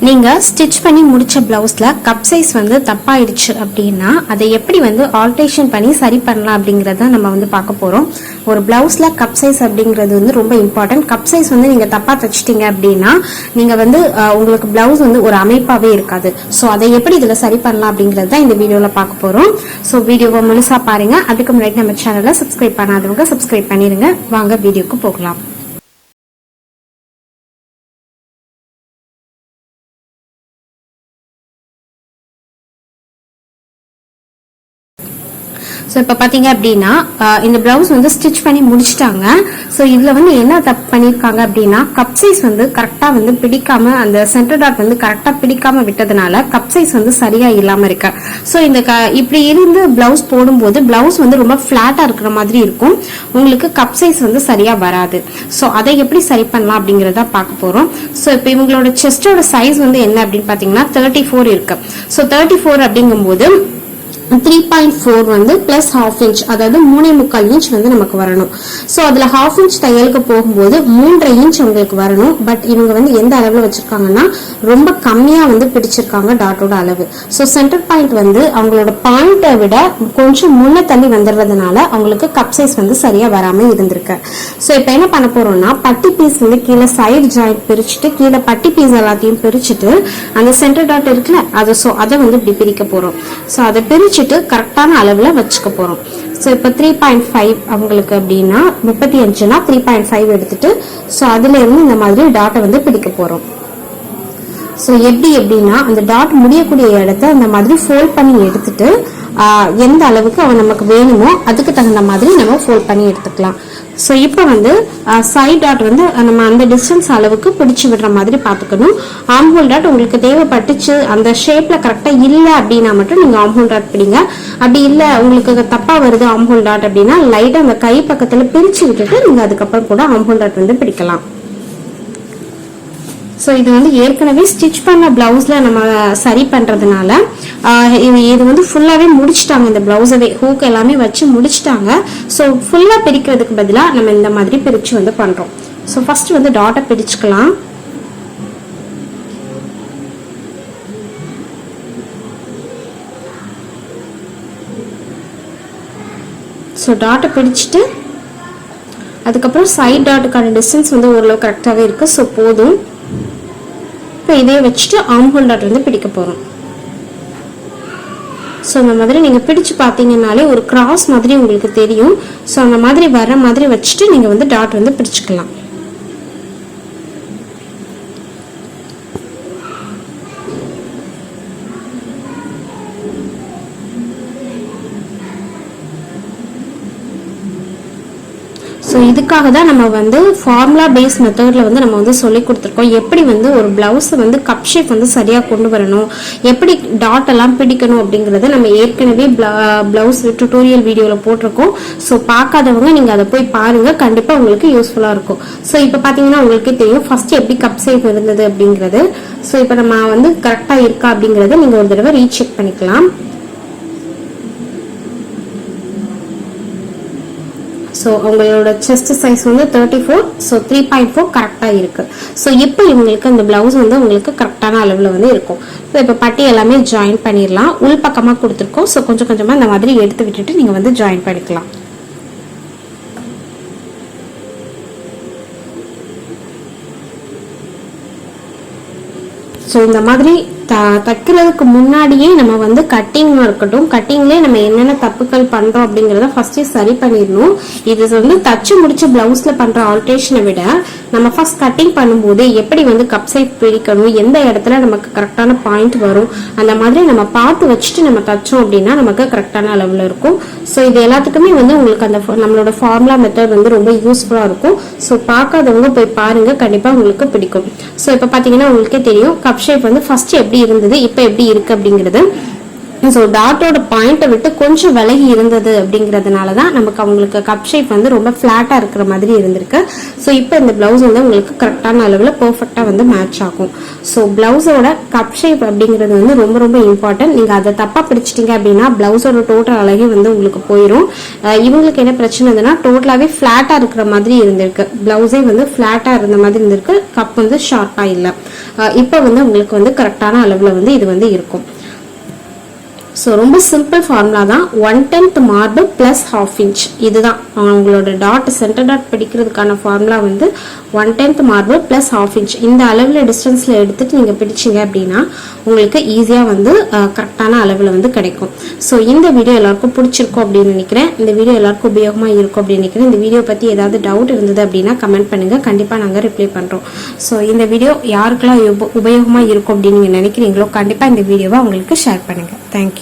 நீங்கள் ஸ்டிச் பண்ணி முடித்த ப்ளவுஸில் கப் சைஸ் வந்து தப்பாயிடுச்சு அப்படின்னா அதை எப்படி வந்து ஆல்ட்ரேஷன் பண்ணி சரி பண்ணலாம் அப்படிங்கிறத நம்ம வந்து பார்க்க போகிறோம். ஒரு ப்ளவுஸில் கப் சைஸ் அப்படிங்கிறது வந்து ரொம்ப இம்பார்ட்டன்ட். கப் சைஸ் வந்து நீங்கள் தப்பாக தைச்சிட்டிங்க அப்படின்னா நீங்கள் வந்து உங்களுக்கு ப்ளவுஸ் வந்து ஒரு அமைப்பாகவே இருக்காது. ஸோ அதை எப்படி இதில் சரி பண்ணலாம் அப்படிங்கிறது தான் இந்த வீடியோவில் பார்க்க போகிறோம். ஸோ வீடியோவை முழுசாக பாருங்கள். அதுக்கு முன்னாடி நம்ம சேனலை சப்ஸ்கிரைப் பண்ணாதவங்க சப்ஸ்கிரைப் பண்ணிடுங்க. வாங்க வீடியோக்கு போகலாம். ஸோ இப்போ பார்த்தீங்க அப்படின்னா இந்த ப்ளவுஸ் வந்து ஸ்டிச் பண்ணி முடிச்சிட்டாங்க. ஸோ இதில் வந்து என்ன தப்பு பண்ணியிருக்காங்க அப்படின்னா கப் சைஸ் வந்து கரெக்டாக வந்து பிடிக்காம அந்த சென்டர் டாட் வந்து கரெக்டாக பிடிக்காம விட்டதுனால கப் சைஸ் வந்து சரியாக இல்லாமல் இருக்கு. ஸோ இந்த இப்படி இருந்து ப்ளவுஸ் போடும்போது ப்ளவுஸ் வந்து ரொம்ப ஃப்ளாட்டாக இருக்கிற மாதிரி இருக்கும். உங்களுக்கு கப் சைஸ் வந்து சரியாக வராது. ஸோ அதை எப்படி சரி பண்ணலாம் அப்படிங்கிறத பார்க்க போகிறோம். ஸோ இப்போ இவங்களோட செஸ்டோட சைஸ் வந்து என்ன அப்படின்னு பார்த்தீங்கன்னா 34 இருக்கு. ஸோ 34 அப்படிங்கும்போது 3.4 வந்து பிளஸ் ½ இன்ச், அதாவது 3.25 இன்ச் வந்து நமக்கு வரணும். ஸோ அதுல ½ இன்ச் தையலுக்கு போகும்போது 3.5 இன்ச் உங்களுக்கு வரணும். பட் இவங்க வந்து எந்த அளவுல வச்சிருக்காங்கன்னா ரொம்ப கம்மியா வந்து பிடிச்சிருக்காங்க டாட்டோட அளவு. ஸோ சென்டர் பாயிண்ட் வந்து அவங்களோட பாயிண்டை விட கொஞ்சம் முன்ன தள்ளி வந்துடுறதுனால அவங்களுக்கு கப் சைஸ் வந்து சரியா வராம இருந்திருக்கு. ஸோ இப்போ என்ன பண்ண போறோம்னா பட்டி பீஸ் வந்து கீழே சைடு ஜாயிண்ட் பிரிச்சுட்டு கீழே பட்டி பீஸ் எல்லாத்தையும் பிரிச்சுட்டு அந்த சென்டர் டாட் இருக்குல்ல அதை வந்து இப்படி பிரிக்க போறோம். ஸோ அதை பிரிச்சு கரெக்டான அளவுல வச்சுக்க போறோம். சோ இப்போ 3.5 அவங்களுக்கு அப்படின்னா 35னா 3.5 எடுத்துட்டு சோ அதுல இருந்து இந்த மாதிரி டாட்டை வந்து பிடிக்க போறோம். சோ எப்படின்னா அந்த டாட் முடியக்கூடிய இடத்தை அந்த மாதிரி ஃபோல்ட் பண்ணி எடுத்துட்டு எந்த அளவுக்கு நமக்கு வேணுமோ அதுக்கு தகுந்த மாதிரி நம்ம ஃபோல்ட் பண்ணி எடுத்துக்கலாம். ஸோ இப்போ வந்து சைட் டாட் வந்து நம்ம அந்த டிஸ்டன்ஸ் அளவுக்கு பிடிச்சு விடுற மாதிரி பார்த்துக்கணும். ஆம்ஹோல் டாட் உங்களுக்கு தேவைப்பட்டுச்சு அந்த ஷேப்ல கரெக்டா இல்லை அப்படின்னா மட்டும் நீங்க ஆம்ஹோல் டாட் பிடிங்க. அப்படி இல்லை உங்களுக்கு தப்பா வருது ஆம்ஹோல் டாட் அப்படின்னா லைட்டா அந்த கை பக்கத்துல பிரிச்சு விட்டுட்டு நீங்க அதுக்கப்புறம் கூட ஆம்ஹோல் டாட் வந்து பிடிக்கலாம். ஸோ இது வந்து ஏற்கனவே ஸ்டிச் பண்ண பிளவுஸ்ல நம்ம சரி பண்றதுனால இது வந்து ஃபுல்லாவே முடிச்சிட்டாங்க. இந்த பிளவுஸவே ஹூக் எல்லாமே வச்சு முடிச்சிட்டாங்க. ஸோ ஃபுல்லா பிரிக்கிறதுக்கு பதிலாக நம்ம இந்த மாதிரி பிரிச்சு வந்து பண்றோம். ஸோ ஃபர்ஸ்ட் வந்து டாட்டை பிரிச்சுக்கலாம். ஸோ டாட்டை பிடிச்சிட்டு அதுக்கப்புறம் சைட் டாட்டுக்கான டிஸ்டன்ஸ் வந்து ஓரளவு கரெக்டாகவே இருக்கு. ஸோ போதும். இப்போ இதே வச்சுட்டு ஆம்ஹோல் டாட் வந்து பிடிக்க போறோம். ஸோ அந்த மாதிரி நீங்க பிடிச்சு பார்த்தீங்கன்னாலே ஒரு கிராஸ் மாதிரி உங்களுக்கு தெரியும். ஸோ அந்த மாதிரி வர மாதிரி வச்சுட்டு நீங்க வந்து டாட் வந்து பிடிச்சுக்கலாம். ஸோ இதுக்காக தான் நம்ம வந்து ஃபார்முலா பேஸ் மெத்தட்ல வந்து நம்ம வந்து சொல்லி கொடுத்துருக்கோம். எப்படி வந்து ஒரு பிளவுஸை வந்து கப் ஷேப் வந்து சரியாக கொண்டு வரணும், எப்படி டாட் எல்லாம் பிடிக்கணும் அப்படிங்கிறத நம்ம ஏற்கனவே பிளவுஸ் டுட்டோரியல் வீடியோவில் போட்டிருக்கோம். ஸோ பார்க்காதவங்க நீங்கள் அதை போய் பாருங்க, கண்டிப்பாக உங்களுக்கு யூஸ்ஃபுல்லாக இருக்கும். ஸோ இப்போ பார்த்தீங்கன்னா உங்களுக்கே தெரியும் ஃபர்ஸ்ட் எப்படி கப் ஷேப் இருந்தது அப்படிங்கிறது. ஸோ இப்போ நம்ம வந்து கரெக்டாக இருக்கா அப்படிங்கிறத நீங்கள் ஒரு தடவை ரீசெக் பண்ணிக்கலாம். ஸோ உங்களோட செஸ்ட் சைஸ் வந்து 34, ஸோ 3.4 கரெக்டாக இருக்கு. ஸோ இப்போ இவங்களுக்கு அந்த பிளவுஸ் வந்து உங்களுக்கு கரெக்டான அளவில் வந்து இருக்கும். ஸோ இப்போ பட்டி எல்லாமே ஜாயின் பண்ணிடலாம். உள் பக்கமாக கொடுத்துருக்கோம். ஸோ கொஞ்சம் கொஞ்சமாக இந்த மாதிரி எடுத்து விட்டுட்டு நீங்கள் வந்து ஜாயின் பண்ணிக்கலாம். ஸோ இந்த மாதிரி தைக்கிறதுக்கு முன்னாடியே நம்ம வந்து கட்டிங் இருக்கட்டும், கட்டிங்லேயே நம்ம என்னென்ன தப்புக்கள் பண்றோம் அப்படிங்கிறத ஃபர்ஸ்டே சரி பண்ணிடணும். இது வந்து தச்சு முடிச்ச பிளவுஸ்ல பண்ற ஆல்ட்ரேஷனை விட நம்ம ஃபர்ஸ்ட் கட்டிங் பண்ணும்போது எப்படி வந்து கப் சைஸ் பிடிக்கணும், எந்த இடத்துல நமக்கு கரெக்டான பாயிண்ட் வரும் அந்த மாதிரி நம்ம பார்த்து வச்சுட்டு நம்ம தச்சோம் அப்படின்னா நமக்கு கரெக்டான அளவுல இருக்கும். ஸோ இது எல்லாத்துக்குமே வந்து உங்களுக்கு அந்த நம்மளோட ஃபார்முலா மெத்தட் வந்து ரொம்ப யூஸ்ஃபுல்லா இருக்கும். ஸோ பார்க்காதவங்க போய் பாருங்க, கண்டிப்பா உங்களுக்கு பிடிக்கும். ஸோ இப்போ பாத்தீங்கன்னா உங்களுக்கே தெரியும் கப் ஷேப் வந்து ஃபர்ஸ்ட் எப்படி இருந்தது இப்போ எப்படி இருக்கு அப்படிங்கிறது. ஸோ டாட்டோட பாயிண்ட்டை விட்டு கொஞ்சம் விலகி இருந்தது அப்படிங்கிறதுனால தான் நமக்கு அவங்களுக்கு கப் ஷேப் வந்து ரொம்ப ஃப்ளாட்டாக இருக்கிற மாதிரி இருந்திருக்கு. ஸோ இப்போ இந்த பிளவுஸ் வந்து உங்களுக்கு கரெக்டான அளவில் பர்ஃபெக்டாக வந்து மேட்ச் ஆகும். ஸோ பிளவுஸோட கப் ஷேப் அப்படிங்கிறது வந்து ரொம்ப ரொம்ப இம்பார்ட்டன்ட். நீங்கள் அதை தப்பாக பிடிச்சிட்டிங்க அப்படின்னா பிளவுஸோட டோட்டல் அழகே வந்து உங்களுக்கு போயிடும். இவங்களுக்கு என்ன பிரச்சனை இருந்ததுன்னா டோட்டலாகவே ஃப்ளாட்டாக இருக்கிற மாதிரி இருந்திருக்கு. பிளவுஸே வந்து ஃப்ளாட்டாக இருந்த மாதிரி இருந்திருக்கு, கப் வந்து ஷார்ப்பாக இல்லை. இப்போ வந்து உங்களுக்கு வந்து கரெக்டான அளவில் வந்து இது வந்து இருக்கும். ஸோ ரொம்ப சிம்பிள் ஃபார்முலா தான். 1/10 மார்பிள் பிளஸ் 1/2 இன்ச். இதுதான் அவங்களோட டாட் சென்டர் டாட் பிடிக்கிறதுக்கான ஃபார்முலா வந்து 1/10 மார்பிள் பிளஸ் 1/2 இன்ச். இந்த அளவில் டிஸ்டன்ஸில் எடுத்துட்டு நீங்கள் பிடிச்சிங்க அப்படின்னா உங்களுக்கு ஈஸியாக வந்து கரெக்டான அளவில் வந்து கிடைக்கும். ஸோ இந்த வீடியோ எல்லாருக்கும் பிடிச்சிருக்கும் அப்படின்னு நினைக்கிறேன். இந்த வீடியோ எல்லாருக்கும் உபயோகமாக இருக்கும் அப்படின்னு நினைக்கிறேன். இந்த வீடியோ பற்றி ஏதாவது டவுட் இருந்தது அப்படின்னா கமெண்ட் பண்ணுங்கள், கண்டிப்பாக நாங்கள் ரிப்ளை பண்ணுறோம். ஸோ இந்த வீடியோ யாருக்கெல்லாம் உபயோகமாக இருக்கும் அப்படின்னு நீங்கள் நினைக்கிறீங்களோ கண்டிப்பாக இந்த வீடியோவை அவங்களுக்கு ஷேர் பண்ணுங்கள். தேங்க்யூ.